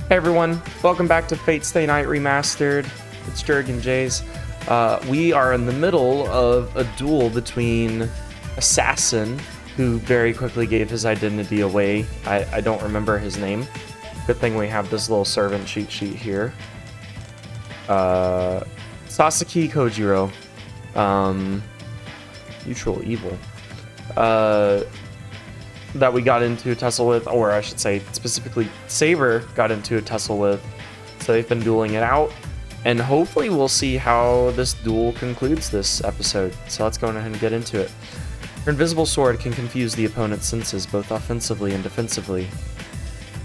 Hey everyone, welcome back to Fate Stay Night Remastered. It's Jurg and Jays. We are in the middle of a duel between Assassin, who very quickly gave his identity away. I don't remember his name. Good thing we have this little servant cheat sheet here. Sasaki Kojiro. Neutral Evil. That we got into a tussle with, or I should say specifically Saber got into a tussle with. So they've been dueling it out, and hopefully we'll see how this duel concludes this episode. So let's go ahead and get into it. Her invisible sword can confuse the opponent's senses both offensively and defensively.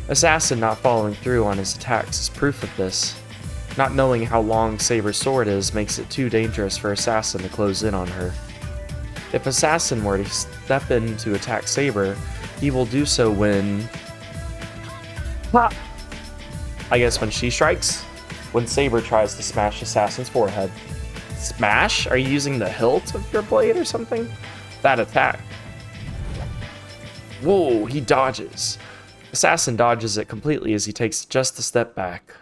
Assassin not following through on his attacks is proof of this. Not knowing how long Saber's sword is makes it too dangerous for Assassin to close in on her. If Assassin were to step in to attack Saber, he will do so when... I guess when she strikes? When Saber tries to smash Assassin's forehead. Smash? Are you using the hilt of your blade or something? That attack. Whoa, he dodges. Assassin dodges it completely as he takes just a step back.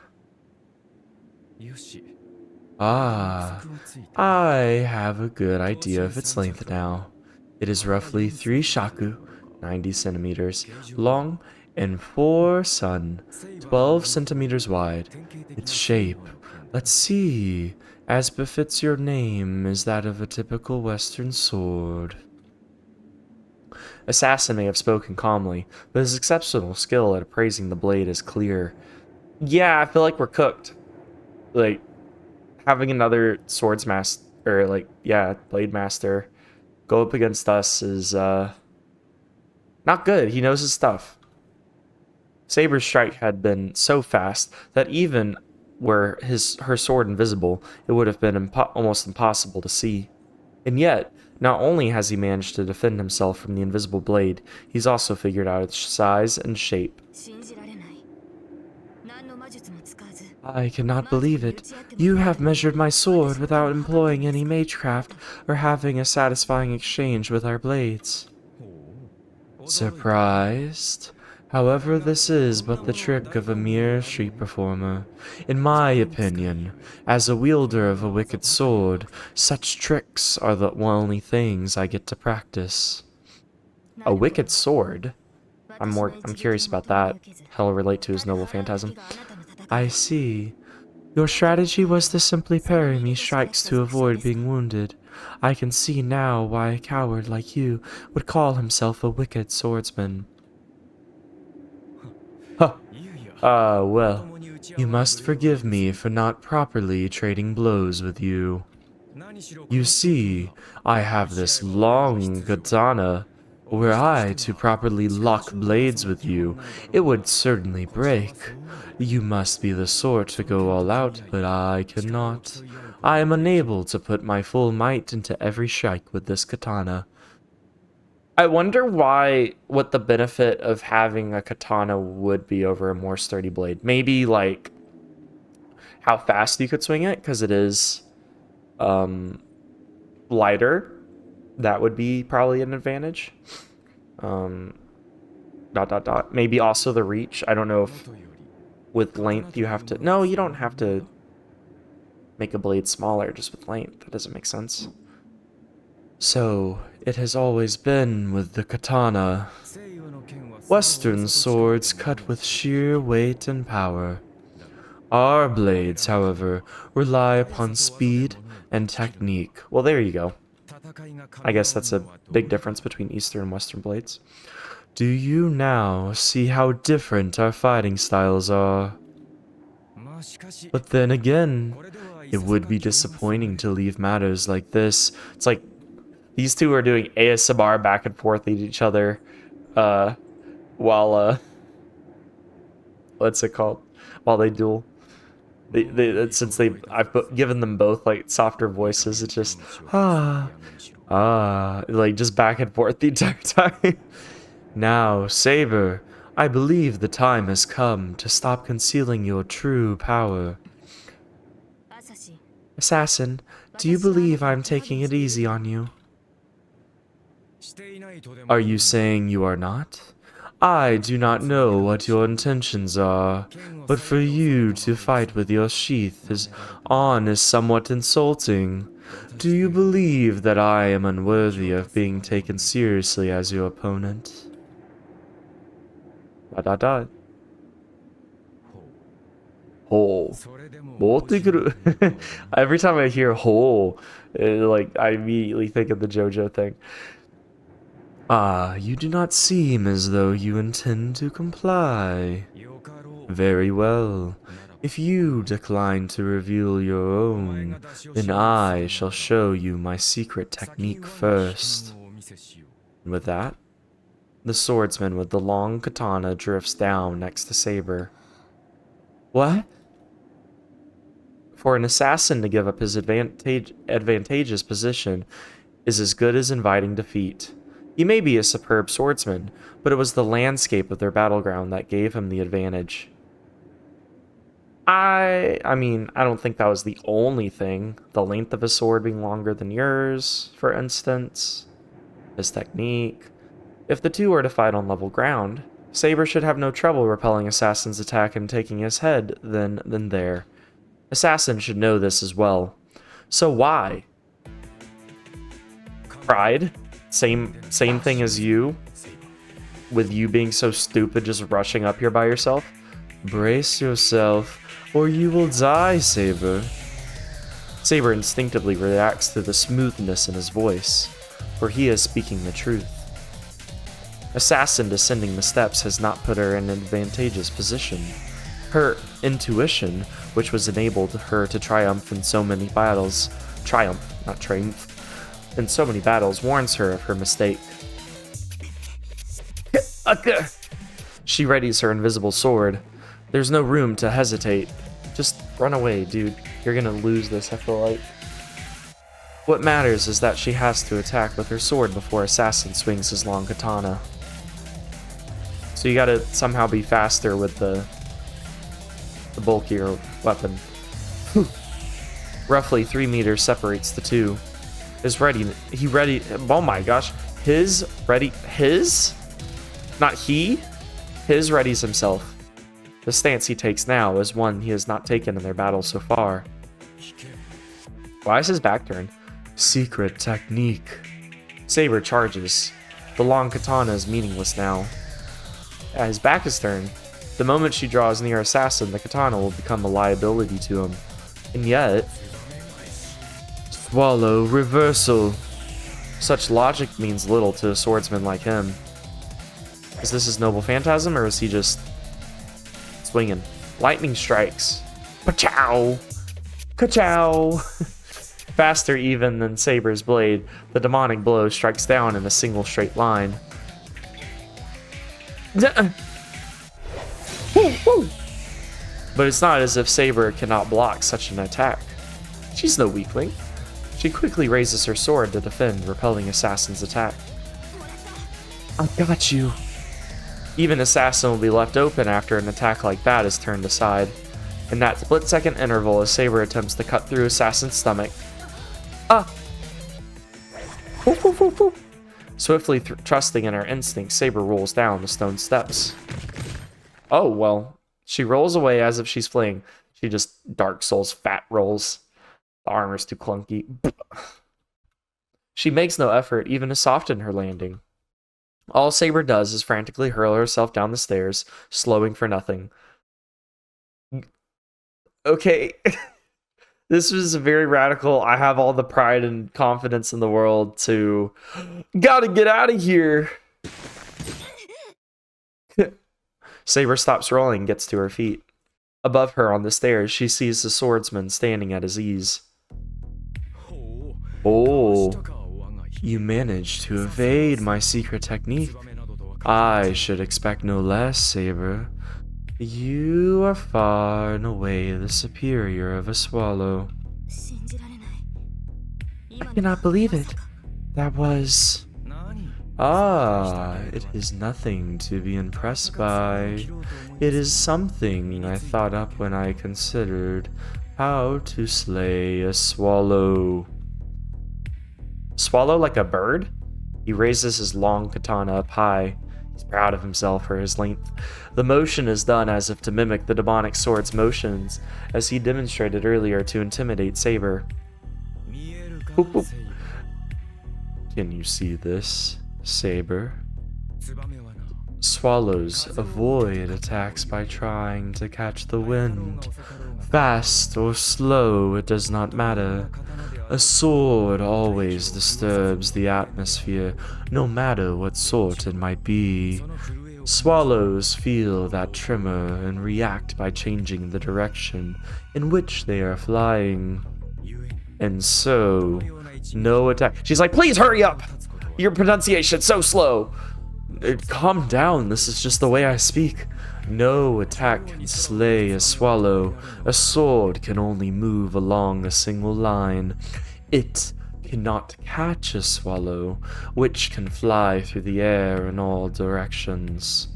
Ah, I have a good idea of its length now. It is roughly 3 shaku, 90 centimeters, long, and 4 sun, 12 centimeters wide. Its shape, let's see, as befits your name, is that of a typical Western sword. Assassin may have spoken calmly, but his exceptional skill at appraising the blade is clear. Yeah, I feel like we're cooked. Like, having another swords master, or like, yeah, blade master go up against us is not good. He knows his stuff. Saber's strike had been so fast that even were her sword invisible, it would have been almost impossible to see. And yet, not only has he managed to defend himself from the invisible blade, he's also figured out its size and shape. I cannot believe it. You have measured my sword without employing any magecraft or having a satisfying exchange with our blades. Surprised? However, this is but the trick of a mere street performer. In my opinion, as a wielder of a wicked sword, such tricks are the only things I get to practice. A wicked sword? I'm curious about that. How it'll relate to his noble phantasm. I see. Your strategy was to simply parry me strikes to avoid being wounded. I can see now why a coward like you would call himself a wicked swordsman. Huh. Well, you must forgive me for not properly trading blows with you. You see, I have this long katana. Were I to properly lock blades with you, it would certainly break. You must be the sort to go all out, but I cannot. I am unable to put my full might into every strike with this katana. I wonder what the benefit of having a katana would be over a more sturdy blade. Maybe, like, how fast you could swing it, because it is lighter. That would be probably an advantage. Maybe also the reach. I don't know if with length you have to... No, you don't have to make a blade smaller just with length. That doesn't make sense. So, it has always been with the katana. Western swords cut with sheer weight and power. Our blades, however, rely upon speed and technique. Well, there you go. I guess that's a big difference between Eastern and Western blades. Do you now see how different our fighting styles are? But then again, it would be disappointing to leave matters like this. It's like these two are doing ASMR back and forth at each other while what's it called? While they duel. Since I've given them both like softer voices, it's just like just back and forth the entire time. Now, Saber, I believe the time has come to stop concealing your true power. Assassin, do you believe I'm taking it easy on you? Are you saying you are not? I do not know what your intentions are, but for you to fight with your sheath is somewhat insulting. Do you believe that I am unworthy of being taken seriously as your opponent? Dot dot dot. Hole. Every time I hear hole, I immediately think of the JoJo thing. Ah, you do not seem as though you intend to comply. Very well. If you decline to reveal your own, then I shall show you my secret technique first. And with that, the swordsman with the long katana drifts down next to Saber. What? For an assassin to give up his advantageous position is as good as inviting defeat. He may be a superb swordsman, but it was the landscape of their battleground that gave him the advantage. I mean, I don't think that was the only thing. The length of his sword being longer than yours, for instance. His technique. If the two are to fight on level ground, Saber should have no trouble repelling Assassin's attack and taking his head then there. Assassin should know this as well. So why? Pride? Same thing as you? With you being so stupid just rushing up here by yourself? Brace yourself, or you will die, Saber. Saber instinctively reacts to the smoothness in his voice, for he is speaking the truth. Assassin descending the steps has not put her in an advantageous position. Her intuition, which was enabled her to triumph in so many battles, in so many battles, warns her of her mistake. She readies her invisible sword. There's no room to hesitate. Just run away, dude. You're gonna lose this, I feel like. What matters is that she has to attack with her sword before Assassin swings his long katana. So you gotta somehow be faster with the bulkier weapon. Roughly 3 meters separates the two. Oh my gosh. His? Not he? His readies himself. The stance he takes now is one he has not taken in their battle so far. Why is his back turned? Secret technique. Saber charges. The long katana is meaningless now. His back is turned. The moment she draws near Assassin, the katana will become a liability to him. And yet... Swallow reversal. Such logic means little to a swordsman like him. Is this his noble phantasm, or is he just swinging? Lightning strikes. Ka-chow! Ka-chow! Faster even than Saber's blade, the demonic blow strikes down in a single straight line. But it's not as if Saber cannot block such an attack. She's no weakling. She quickly raises her sword to defend, repelling Assassin's attack. I got you. Even Assassin will be left open after an attack like that is turned aside. In that split-second interval as Saber attempts to cut through Assassin's stomach. Swiftly trusting in her instincts, Saber rolls down the stone steps. Oh, well. She rolls away as if she's fleeing. She just Dark Souls fat rolls. The armor's too clunky. She makes no effort even to soften her landing. All Saber does is frantically hurl herself down the stairs, slowing for nothing. Okay. This was very radical. I have all the pride and confidence in the world to... Gotta get out of here! Saber stops rolling and gets to her feet. Above her on the stairs, she sees the swordsman standing at his ease. Oh, you managed to evade my secret technique. I should expect no less, Saber. You are far and away the superior of a swallow. I cannot believe it. That was... Ah, it is nothing to be impressed by. It is something I thought up when I considered how to slay a swallow. Swallow like a bird? He raises his long katana up high. He's proud of himself for his length. The motion is done as if to mimic the demonic sword's motions, as he demonstrated earlier to intimidate Saber. Boop, boop. Can you see this, Saber? Swallows avoid attacks by trying to catch the wind. Fast or slow, it does not matter. A sword always disturbs the atmosphere, no matter what sort it might be. Swallows feel that tremor and react by changing the direction in which they are flying. And so, no attack. She's like, please hurry up! Your pronunciation's so slow! Calm down, this is just the way I speak. No attack can slay a swallow. A sword can only move along a single line. It cannot catch a swallow, which can fly through the air in all directions.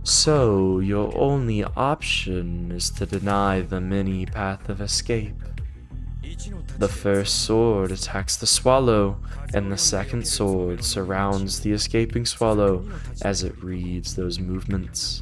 So, your only option is to deny them any path of escape. The first sword attacks the swallow, and the second sword surrounds the escaping swallow as it reads those movements.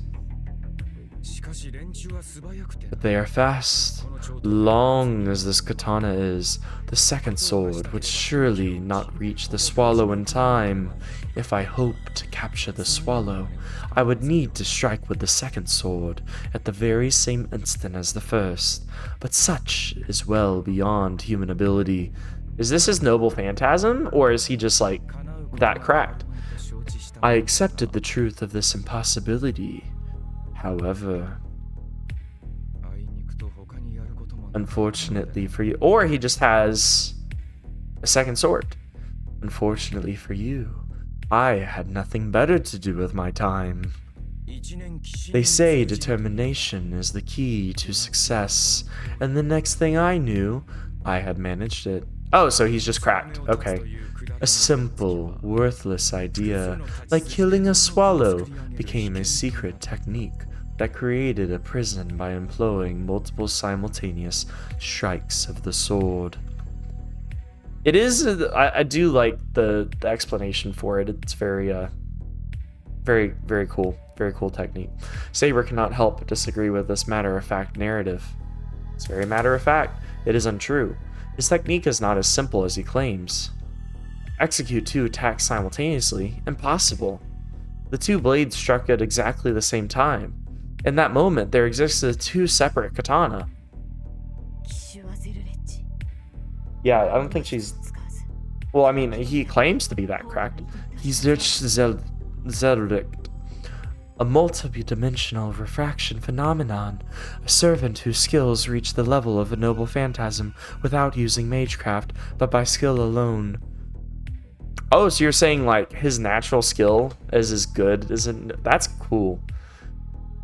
But they are fast. Long as this katana is, the second sword would surely not reach the swallow in time. If I hope to capture the swallow, I would need to strike with the second sword at the very same instant as the first, but such is well beyond human ability. Is this his noble phantasm, or is he just like that cracked? I accepted the truth of this impossibility. However, unfortunately for you, or he just has a second sword. Unfortunately for you, I had nothing better to do with my time. They say determination is the key to success, and the next thing I knew, I had managed it. Oh, so he's just cracked. Okay. A simple, worthless idea, like killing a swallow, became a secret technique that created a prison by employing multiple simultaneous strikes of the sword. It is, I do like the explanation for it. It's very, very cool. Very cool technique. Saber cannot help but disagree with this matter-of-fact narrative. It's very matter-of-fact. It is untrue. His technique is not as simple as he claims. Execute two attacks simultaneously? Impossible. The two blades struck at exactly the same time. In that moment, there existed two separate katana. Yeah, I don't think she's... Well, I mean, he claims to be that cracked. He's just Zeldic. A multi-dimensional refraction phenomenon. A servant whose skills reach the level of a noble phantasm without using magecraft, but by skill alone. Oh, so you're saying, like, his natural skill is as good as... That's cool.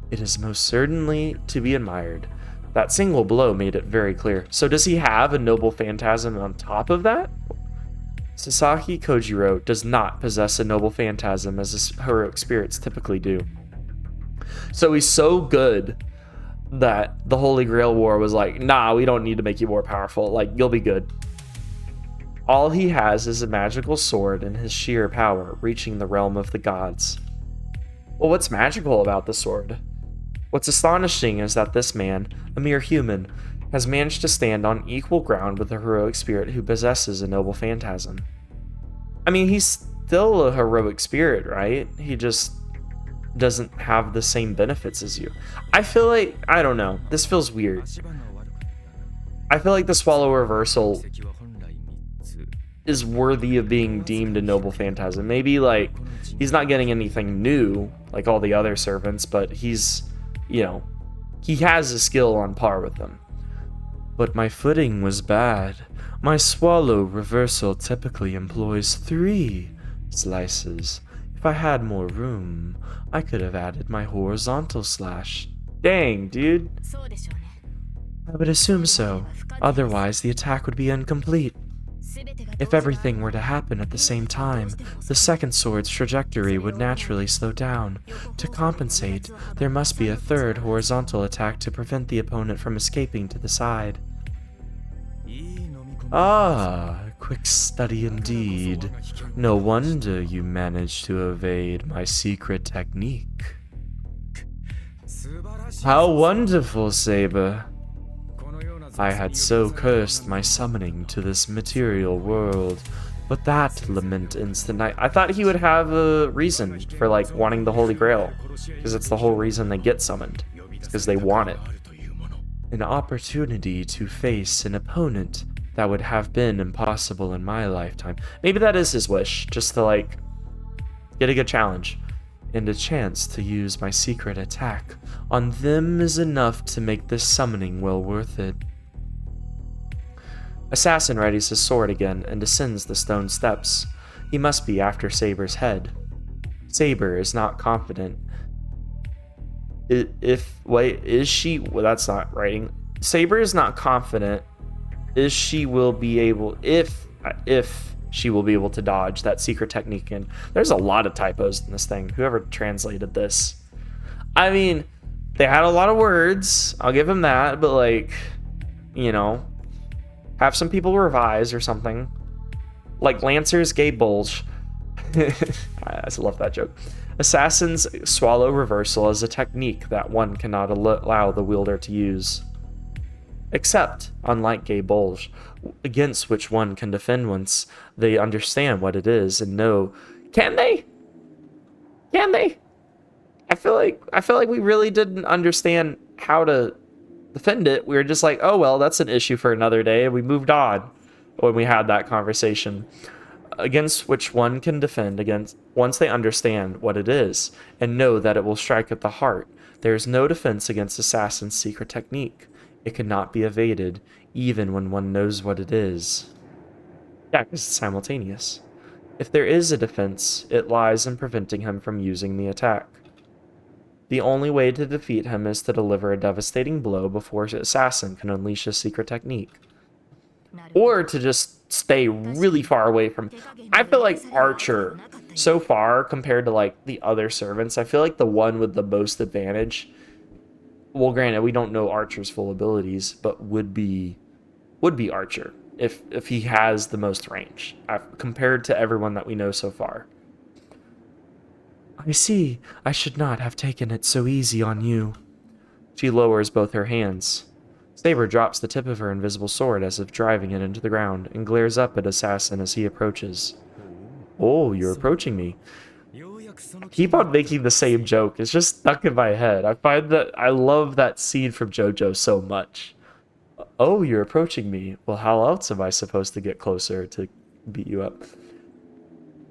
It is most certainly to be admired. That single blow made it very clear. So does he have a noble phantasm on top of that? Sasaki Kojiro does not possess a noble phantasm as his heroic spirits typically do. So he's so good that the Holy Grail War was like, nah, we don't need to make you more powerful. Like, you'll be good. All he has is a magical sword and his sheer power, reaching the realm of the gods. Well, what's magical about the sword? What's astonishing is that this man, a mere human, has managed to stand on equal ground with a heroic spirit who possesses a noble phantasm. I mean, he's still a heroic spirit, right? He just doesn't have the same benefits as you. I feel like, I don't know, this feels weird. I feel like the Swallow Reversal is worthy of being deemed a noble phantasm. Maybe, like, he's not getting anything new, like all the other servants, but he's, you know, he has a skill on par with them. But my footing was bad. My Swallow Reversal typically employs 3 slices. If I had more room, I could have added my horizontal slash. Dang, dude. I would assume so. Otherwise, the attack would be incomplete. If everything were to happen at the same time, the second sword's trajectory would naturally slow down. To compensate, there must be a third horizontal attack to prevent the opponent from escaping to the side. Ah, quick study indeed. No wonder you managed to evade my secret technique. How wonderful, Saber. I had so cursed my summoning to this material world, but that lament instant, I thought he would have a reason for, like, wanting the Holy Grail, because it's the whole reason they get summoned, because they want it. An opportunity to face an opponent that would have been impossible in my lifetime. Maybe that is his wish, just to, like, get a good challenge. And a chance to use my secret attack on them is enough to make this summoning well worth it. Assassin readies his sword again and descends the stone steps. He must be after Saber's head. Saber is not confident. Is she? Well, that's not writing. Saber is not confident. If she will be able to dodge that secret technique. And there's a lot of typos in this thing. Whoever translated this. I mean, they had a lot of words. I'll give them that. But, like, you know, have some people revise or something. Like Lancer's gay bulge. I just love that joke. Assassins swallow reversal as a technique that one cannot allow the wielder to use. Except, unlike gay bulge, against which one can defend once they understand what it is and know. Can they? Can they? I feel like we really didn't understand how to defend it. We were just like, oh well, that's an issue for another day, and we moved on when we had that conversation. Against which one can defend against once they understand what it is and know that it will strike at the heart. There is no defense against Assassin's secret technique. It cannot be evaded, even when one knows what it is. Yeah, because it's simultaneous. If there is a defense, it lies in preventing him from using the attack. The only way to defeat him is to deliver a devastating blow before Assassin can unleash his secret technique. Or to just stay really far away from... I feel like Archer, so far, compared to, like, the other servants, I feel like the one with the most advantage... Well, granted, we don't know Archer's full abilities, but would be Archer, if he has the most range, compared to everyone that we know so far. I see. I should not have taken it so easy on you. She lowers both her hands. Saber drops the tip of her invisible sword as if driving it into the ground, and glares up at Assassin as he approaches. Oh, you're approaching me. I keep on making the same joke. It's just stuck in my head. I love that scene from JoJo so much. Oh, you're approaching me. Well, how else am I supposed to get closer to beat you up?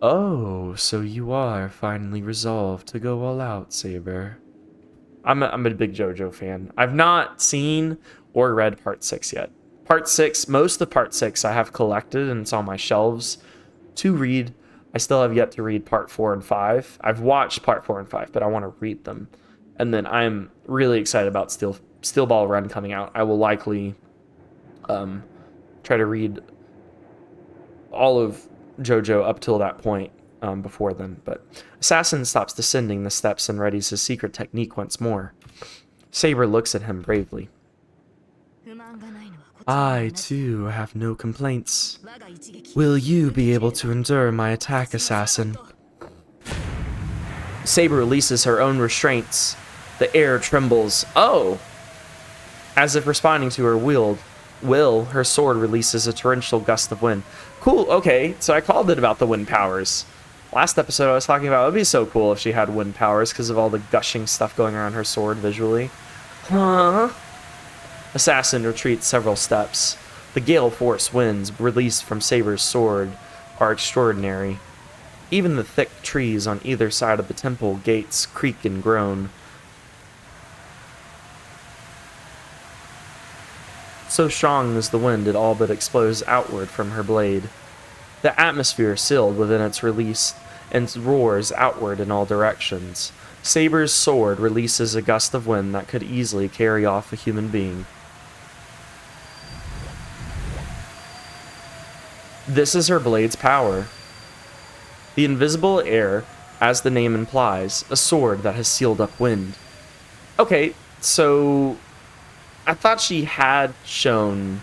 Oh, so you are finally resolved to go all out, Saber. I'm a big JoJo fan. I've not seen or read Part 6 yet. Part 6, most of Part 6 I have collected and it's on my shelves to read. I still have yet to read Part 4 and 5. I've watched Part 4 and 5, but I want to read them. And then I'm really excited about Steel Ball Run coming out. I will likely try to read all of JoJo up till that point before then. But Assassin stops descending the steps and readies his secret technique once more. Saber looks at him bravely. I, too, have no complaints. Will you be able to endure my attack, Assassin? Saber releases her own restraints. The air trembles. Oh! As if responding to her will, her sword releases a torrential gust of wind. Cool, okay, so I called it about the wind powers. Last episode I was talking about it would be so cool if she had wind powers because of all the gushing stuff going around her sword visually. Huh? Assassin retreats several steps. The gale force winds released from Saber's sword are extraordinary. Even the thick trees on either side of the temple gates creak and groan. So strong is the wind it all but explodes outward from her blade. The atmosphere is sealed within its release and roars outward in all directions. Saber's sword releases a gust of wind that could easily carry off a human being. This is her blade's power. The invisible air, as the name implies, a sword that has sealed up wind. Okay, so I thought she had shown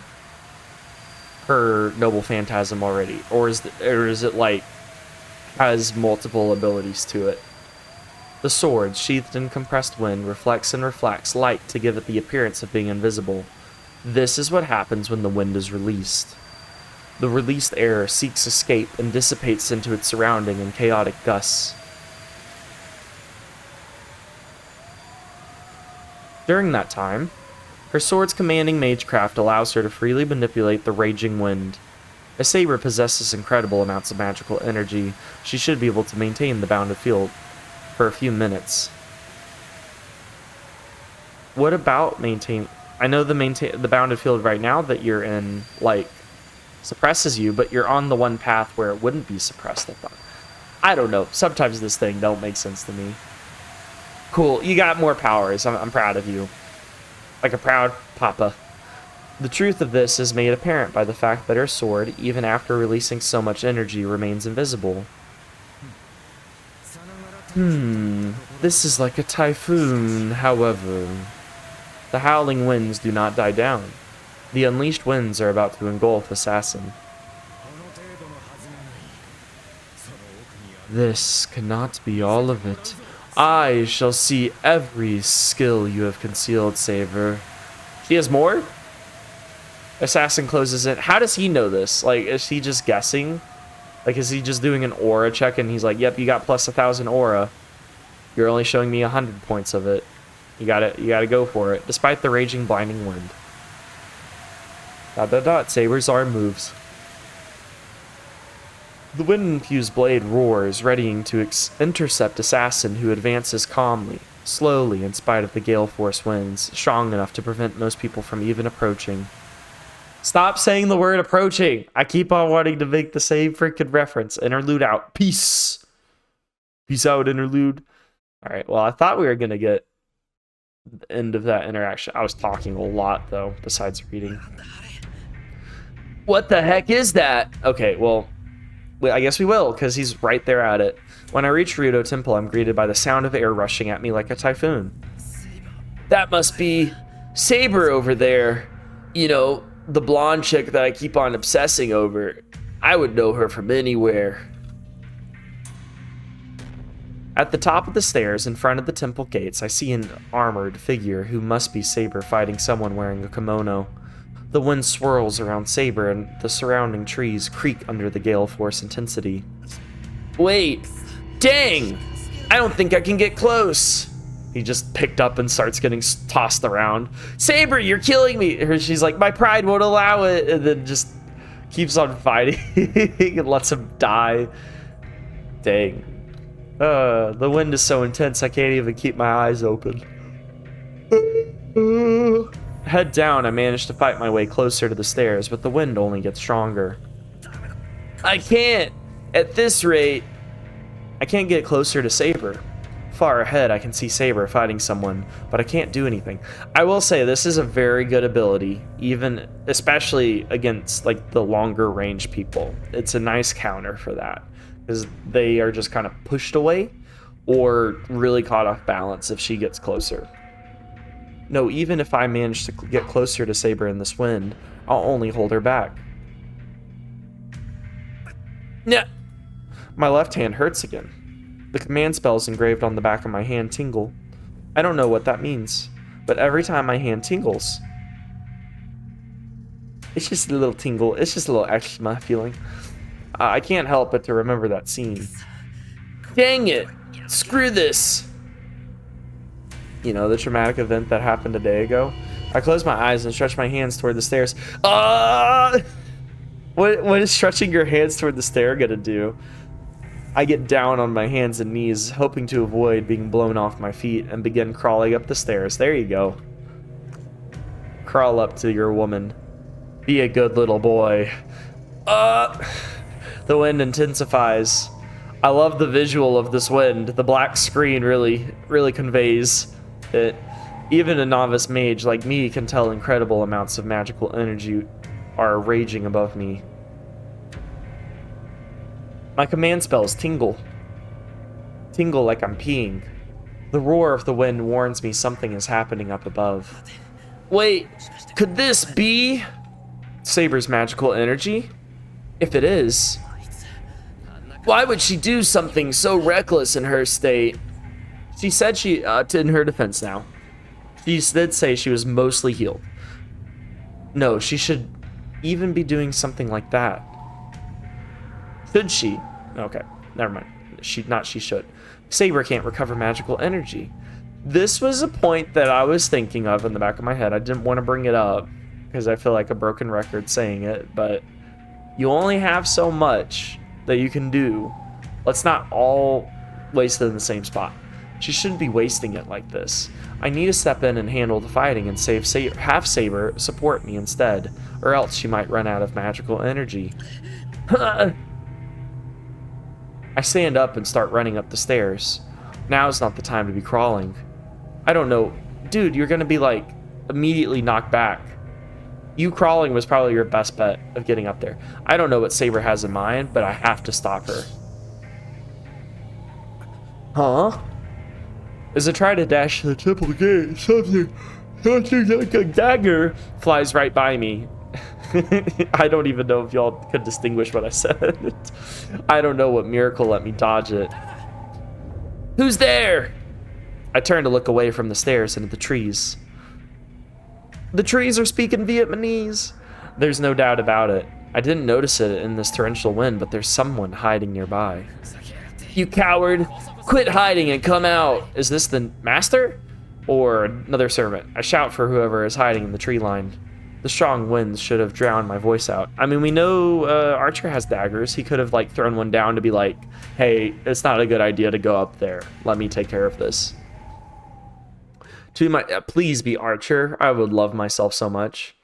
her noble phantasm already, or is it like has multiple abilities to it? The sword, sheathed in compressed wind, reflects and refracts light to give it the appearance of being invisible. This is what happens when the wind is released. The released air seeks escape and dissipates into its surrounding in chaotic gusts. During that time, her sword's commanding magecraft allows her to freely manipulate the raging wind. As Saber possesses incredible amounts of magical energy, she should be able to maintain the bounded field for a few minutes. What about maintain? I know the bounded field right now that you're in, like, suppresses you, but you're on the one path where it wouldn't be suppressed, I thought. I don't know. Sometimes this thing don't make sense to me. Cool. You got more powers. I'm proud of you. Like a proud papa. The truth of this is made apparent by the fact that her sword, even after releasing so much energy, remains invisible. This is like a typhoon, however. The howling winds do not die down. The unleashed winds are about to engulf Assassin. This cannot be all of it. I shall see every skill you have concealed, Saber. He has more? Assassin closes it. How does he know this? Like, is he just guessing? Like, is he just doing an aura check and he's like, yep, you got plus 1,000 aura. You're only showing me 100 points of it. You gotta go for it, despite the raging blinding wind. ... Saber's arm moves. The wind-infused blade roars, readying to intercept Assassin, who advances calmly, slowly in spite of the gale force winds, strong enough to prevent most people from even approaching. Stop saying the word approaching! I keep on wanting to make the same freaking reference. Interlude out. Peace! Peace out, interlude. Alright, well, I thought we were gonna get the end of that interaction. I was talking a lot, though, besides reading. What the heck is that? Okay, well, I guess we will, because he's right there at it. When I reach Rudo Temple, I'm greeted by the sound of air rushing at me like a typhoon. That must be Saber over there. You know, the blonde chick that I keep on obsessing over. I would know her from anywhere. At the top of the stairs, in front of the temple gates, I see an armored figure who must be Saber fighting someone wearing a kimono. The wind swirls around Saber and the surrounding trees creak under the gale force intensity. Wait! Dang! I don't think I can get close! He just picked up and starts getting tossed around. Saber, you're killing me! She's like, my pride won't allow it! And then just keeps on fighting and lets him die. Dang. The wind is so intense I can't even keep my eyes open. Head down, I manage to fight my way closer to the stairs, but the wind only gets stronger. I can't! At this rate, I can't get closer to Saber. Far ahead, I can see Saber fighting someone, but I can't do anything. I will say, this is a very good ability, especially against, like, the longer range people. It's a nice counter for that, because they are just kind of pushed away, or really caught off balance if she gets closer. No, even if I manage to get closer to Saber in this wind, I'll only hold her back. Nah. My left hand hurts again. The command spells engraved on the back of my hand tingle. I don't know what that means, but every time my hand tingles, it's just a little tingle, it's just a little eczema feeling. I can't help but to remember that scene. Dang it! Screw this! You know, the traumatic event that happened a day ago. I close my eyes and stretch my hands toward the stairs. What is stretching your hands toward the stair gonna do? I get down on my hands and knees, hoping to avoid being blown off my feet, and begin crawling up the stairs. There you go. Crawl up to your woman. Be a good little boy. The wind intensifies. I love the visual of this wind. The black screen really conveys it. Even a novice mage like me can tell incredible amounts of magical energy are raging above me. My command spells tingle. Tingle like I'm peeing. The roar of the wind warns me something is happening up above. Wait, could this be? Saber's magical energy? If it is, why would she do something so reckless in her state? She said in her defense now, she did say she was mostly healed. No, she should even be doing something like that. Should she? Okay, never mind. She should. Saber can't recover magical energy. This was a point that I was thinking of in the back of my head. I didn't want to bring it up because I feel like a broken record saying it, but you only have so much that you can do. Let's not all waste it in the same spot. She shouldn't be wasting it like this. I need to step in and handle the fighting and have Saber support me instead, or else she might run out of magical energy. I stand up and start running up the stairs. Now's not the time to be crawling. I don't know. Dude, you're gonna be like immediately knocked back. You crawling was probably your best bet of getting up there. I don't know what Saber has in mind, but I have to stop her. Huh? As I try to dash to the temple gate, something like a dagger flies right by me. I don't even know if y'all could distinguish what I said. I don't know what miracle let me dodge it. Who's there? I turn to look away from the stairs into the trees. The trees are speaking Vietnamese. There's no doubt about it. I didn't notice it in this torrential wind, but there's someone hiding nearby. You coward! Quit hiding and come out! Is this the master? Or another servant? I shout for whoever is hiding in the tree line. The strong winds should have drowned my voice out. I mean, we know Archer has daggers. He could have like thrown one down to be like, hey, it's not a good idea to go up there. Let me take care of this. Please be Archer. I would love myself so much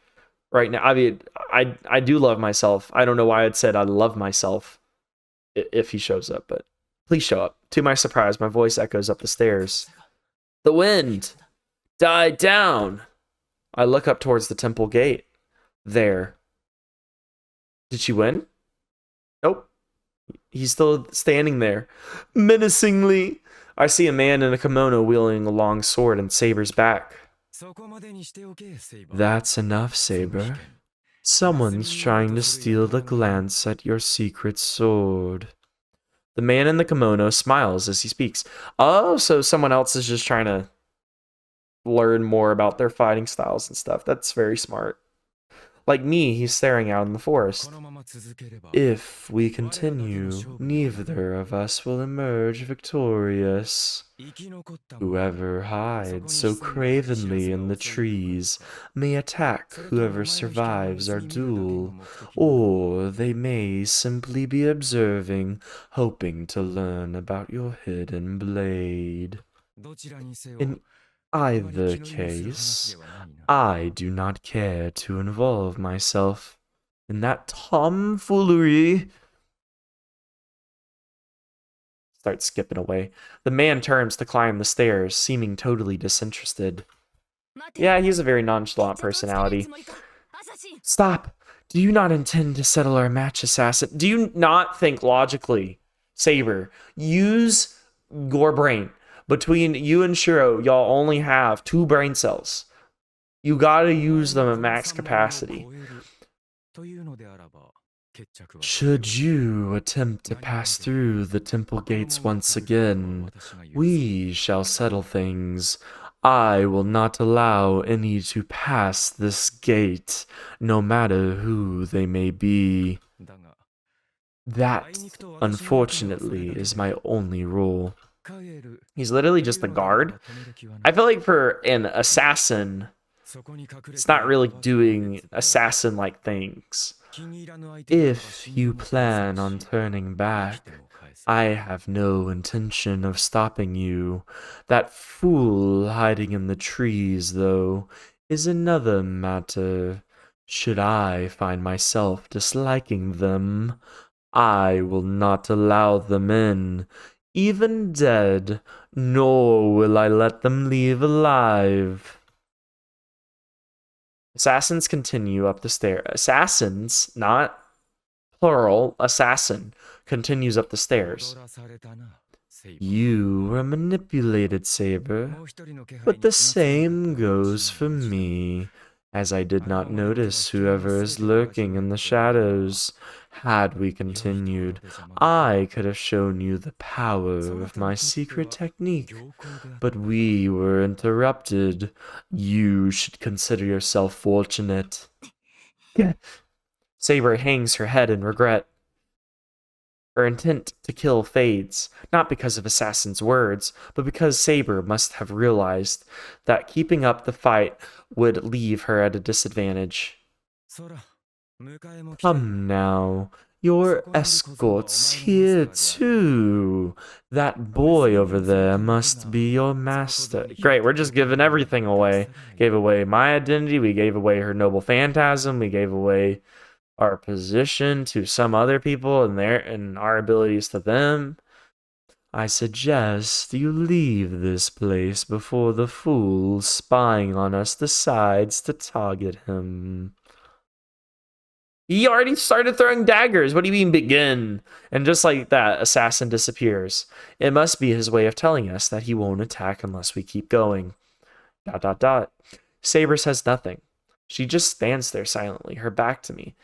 right now. I mean, I do love myself. I don't know why I'd said I love myself if he shows up, but please show up. To my surprise, my voice echoes up the stairs. The wind died down. I look up towards the temple gate. There. Did she win? Nope. He's still standing there. Menacingly. I see a man in a kimono wielding a long sword and Saber's back. That's enough, Saber. Someone's trying to steal the glance at your secret sword. The man in the kimono smiles as he speaks. Oh, so someone else is just trying to learn more about their fighting styles and stuff. That's very smart. Like me, he's staring out in the forest. If we continue, neither of us will emerge victorious. Whoever hides so cravenly in the trees may attack whoever survives our duel, or they may simply be observing, hoping to learn about your hidden blade. In either case, I do not care to involve myself in that tomfoolery. Start skipping away. The man turns to climb the stairs, seeming totally disinterested. Yeah, he's a very nonchalant personality. Stop! Do you not intend to settle our match, assassin? Do you not think logically, Saber? Use your brain. Between you and Shirou, y'all only have 2 brain cells. You gotta use them at max capacity. Should you attempt to pass through the temple gates once again, we shall settle things. I will not allow any to pass this gate, no matter who they may be. That, unfortunately, is my only rule. He's literally just a guard. I feel like for an assassin, it's not really doing assassin-like things. If you plan on turning back, I have no intention of stopping you. That fool hiding in the trees, though, is another matter. Should I find myself disliking them, I will not allow them in, even dead, nor will I let them leave alive. Assassins continue up the stair. Assassins, not plural, assassin, continues up the stairs. You were manipulated, Saber, but the same goes for me. as I did not notice whoever is lurking in the shadows. Had we continued, I could have shown you the power of my secret technique, but we were interrupted. You should consider yourself fortunate. Saber hangs her head in regret. Her intent to kill fades, not because of Assassin's words, but because Saber must have realized that keeping up the fight would leave her at a disadvantage. Come now, your escort's here too. That boy over there must be your master. Great, we're just giving everything away. Gave away my identity, we gave away her noble phantasm, we gave away our position to some other people and our abilities to them. I suggest you leave this place before the fool spying on us decides to target him. He already started throwing daggers. What do you mean begin? And just like that, Assassin disappears. It must be his way of telling us that he won't attack unless we keep going. ... Saber says nothing. She just stands there silently, her back to me.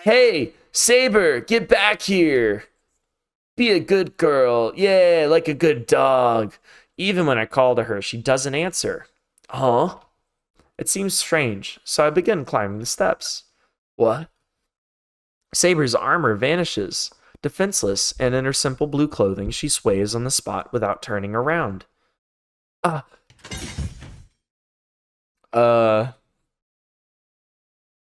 Hey, Saber, get back here. Be a good girl. Yeah, like a good dog. Even when I call to her, she doesn't answer. Huh? It seems strange, so I begin climbing the steps. What? Saber's armor vanishes. Defenseless, and in her simple blue clothing, she sways on the spot without turning around. Uh,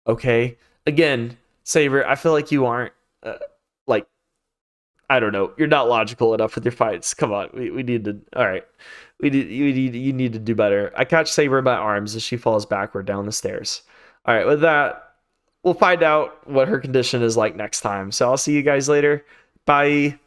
okay. Again, Saber, I feel like you aren't, like, I don't know. You're not logical enough with your fights. Come on, we need to. All right, you need to do better. I catch Saber in my arms as she falls backward down the stairs. All right, with that, we'll find out what her condition is like next time. So I'll see you guys later. Bye.